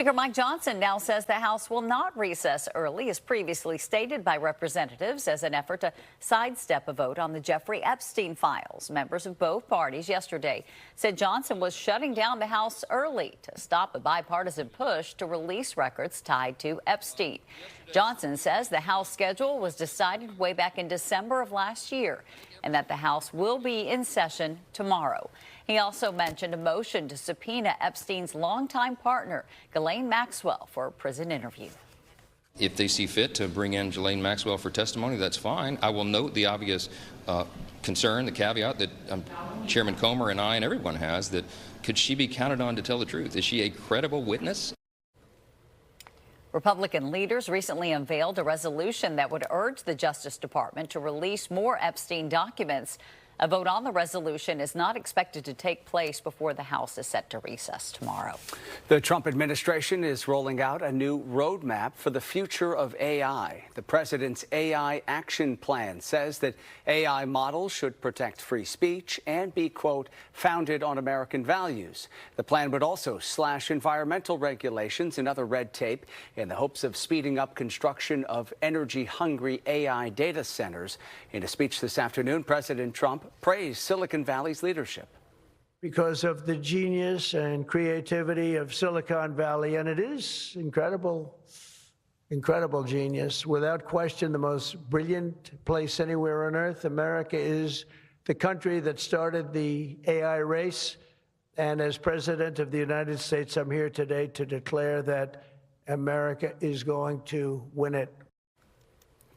Speaker Mike Johnson now says the House will not recess early, as previously stated by representatives, as an effort to sidestep a vote on the Jeffrey Epstein files. Members of both parties yesterday said Johnson was shutting down the House early to stop a bipartisan push to release records tied to Epstein. Johnson says the House schedule was decided way back in December of last year and that the House will be in session tomorrow. He also mentioned a motion to subpoena Epstein's longtime partner, Ghislaine Maxwell, for a prison interview. If they see fit to bring in Ghislaine Maxwell for testimony, that's fine. I will note the obvious concern, the caveat that Chairman Comer and I and everyone has, that could she be counted on to tell the truth? Is she a credible witness? Republican leaders recently unveiled a resolution that would urge the Justice Department to release more Epstein documents. A vote on the resolution is not expected to take place before the House is set to recess tomorrow. The Trump administration is rolling out a new roadmap for the future of AI. The president's AI action plan says that AI models should protect free speech and be, quote, founded on American values. The plan would also slash environmental regulations and other red tape in the hopes of speeding up construction of energy-hungry AI data centers. In a speech this afternoon, President Trump praised Silicon Valley's leadership. Because of the genius and creativity of Silicon Valley, and it is incredible genius. Without question, the most brilliant place anywhere on earth. America is the country that started the AI race. And as President of the United States, I'm here today to declare that America is going to win it.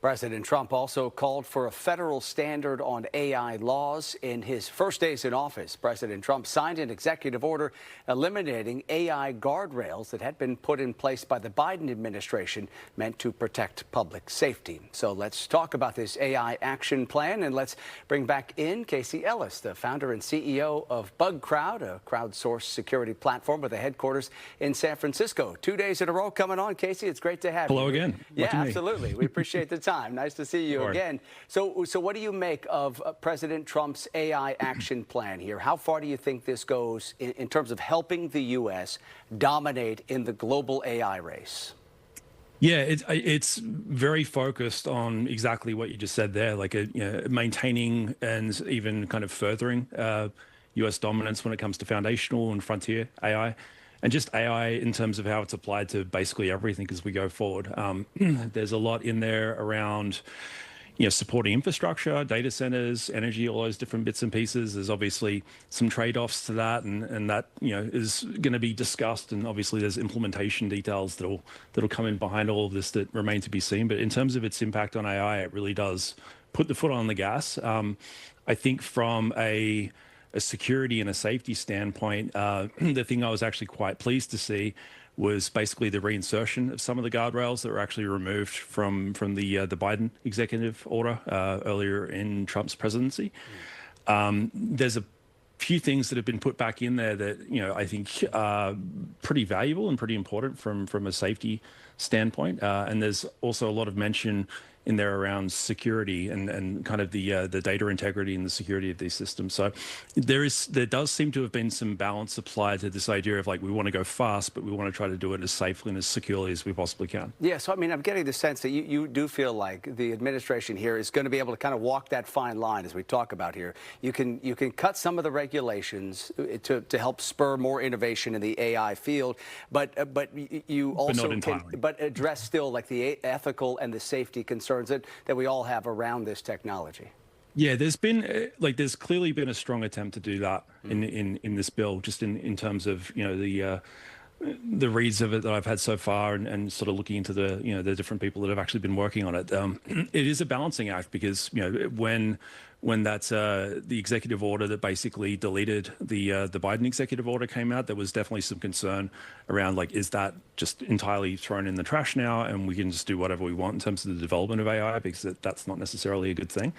President Trump also called for a federal standard on AI laws. In his first days in office, President Trump signed an executive order eliminating AI guardrails that had been put in place by the Biden administration meant to protect public safety. So let's talk about this AI action plan, and let's bring back in Casey Ellis, the founder and CEO of BugCrowd, a crowdsourced security platform with a headquarters in San Francisco. 2 days in a row coming on, Casey. It's great to have you. Hello again. Yeah, absolutely. We appreciate the time. Nice to see you again. So what do you make of President Trump's AI action plan here? How far do you think this goes in terms of helping the U.S. dominate in the global AI race? Yeah, it's very focused on exactly what you just said there, like maintaining and even kind of furthering U.S. dominance when it comes to foundational and frontier AI. And just AI in terms of how it's applied to basically everything as we go forward. There's a lot in there around, supporting infrastructure, data centers, energy, all those different bits and pieces. There's obviously some trade-offs to that, and that is going to be discussed. And obviously, there's implementation details that'll come in behind all of this that remain to be seen. But in terms of its impact on AI, it really does put the foot on the gas. I think from a security and a safety standpoint, the thing I was actually quite pleased to see was basically the reinsertion of some of the guardrails that were actually removed from the Biden executive order earlier in Trump's presidency. There's a few things that have been put back in there that I think are pretty valuable and pretty important from a safety standpoint. And there's also a lot of mention in there around security and kind of the data integrity and the security of these systems. So there does seem to have been some balance applied to this idea of, like, we want to go fast, but we want to try to do it as safely and as securely as we possibly can. Yeah, so I mean, I'm getting the sense that you do feel like the administration here is going to be able to kind of walk that fine line as we talk about here. You can cut some of the regulations to help spur more innovation in the AI field, but you also but address still like the ethical and the safety concerns that we all have around this technology. Yeah, there's clearly been a strong attempt to do that in this bill, just in terms of the reads of it that I've had so far, and sort of looking into the different people that have actually been working on it. It is a balancing act because when that's the executive order that basically deleted the Biden executive order came out, there was definitely some concern around, like, is that just entirely thrown in the trash now and we can just do whatever we want in terms of the development of AI, because that's not necessarily a good thing.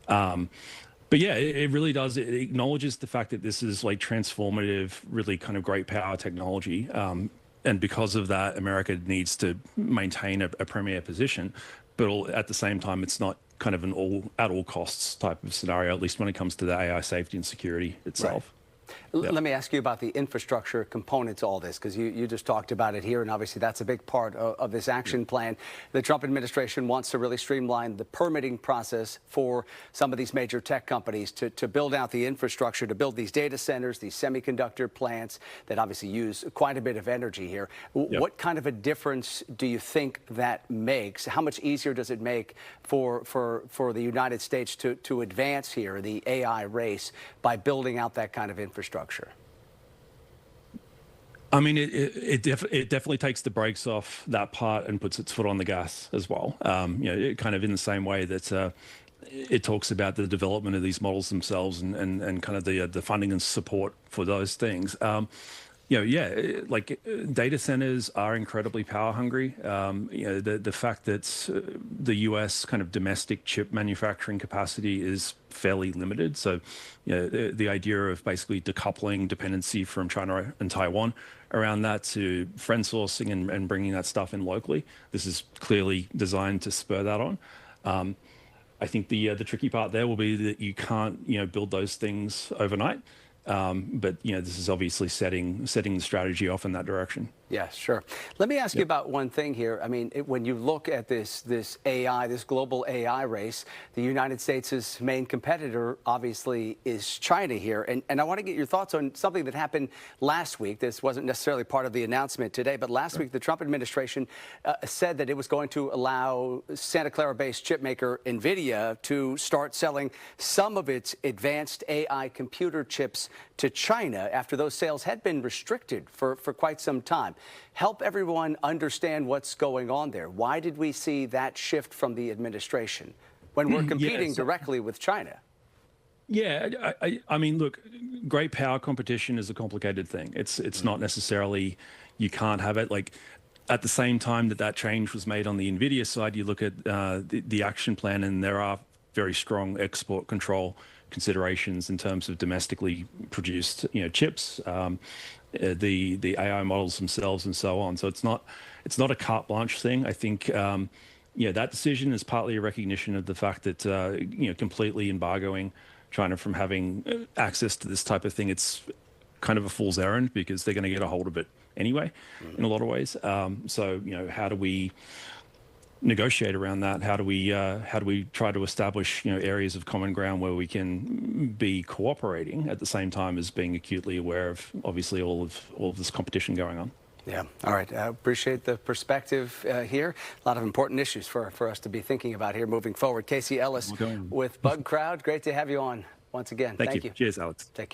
But yeah, it really does. It acknowledges the fact that this is like transformative, really kind of great power technology. And because of that, America needs to maintain a premier position. But at the same time, it's not kind of an at all costs type of scenario, at least when it comes to the AI safety and security itself. Right. Let me ask you about the infrastructure component to all this, because you just talked about it here, and obviously that's a big part of this action plan. The Trump administration wants to really streamline the permitting process for some of these major tech companies to build out the infrastructure, to build these data centers, these semiconductor plants that obviously use quite a bit of energy here. What kind of a difference do you think that makes? How much easier does it make for the United States to advance here, the AI race, by building out that kind of infrastructure? I mean, it definitely takes the brakes off that part and puts its foot on the gas as well. Kind of in the same way that it talks about the development of these models themselves and kind of the funding and support for those things. Like data centers are incredibly power hungry. The fact that the U.S. kind of domestic chip manufacturing capacity is fairly limited. So, the idea of basically decoupling dependency from China and Taiwan around that to friend sourcing and bringing that stuff in locally, this is clearly designed to spur that on. I think the tricky part there will be that you can't build those things overnight. But this is obviously setting the strategy off in that direction. Yeah, sure. Let me ask you about one thing here. I mean, when you look at this AI, this global AI race, the United States' main competitor obviously is China here. And I want to get your thoughts on something that happened last week. This wasn't necessarily part of the announcement today, but last week the Trump administration said that it was going to allow Santa Clara-based chipmaker NVIDIA to start selling some of its advanced AI computer chips to China after those sales had been restricted for quite some time. Help everyone understand what's going on there. Why did we see that shift from the administration when we're competing directly with China? Yeah, I mean, look, great power competition is a complicated thing. It's not necessarily you can't have it. Like at the same time that change was made on the NVIDIA side, you look at the action plan, and there are very strong export control considerations in terms of domestically produced chips, the AI models themselves, and so on. So it's not a carte blanche thing. I think that decision is partly a recognition of the fact that completely embargoing China from having access to this type of thing, it's kind of a fool's errand because they're going to get a hold of it anyway in a lot of ways. So how do we negotiate around that? How do we try to establish areas of common ground where we can be cooperating at the same time as being acutely aware of obviously all of this competition going on? Yeah. All right. I appreciate the perspective here. A lot of important issues for us to be thinking about here moving forward. Casey Ellis with Bug Crowd. Great to have you on once again. Thank you. Cheers, Alex. Take care.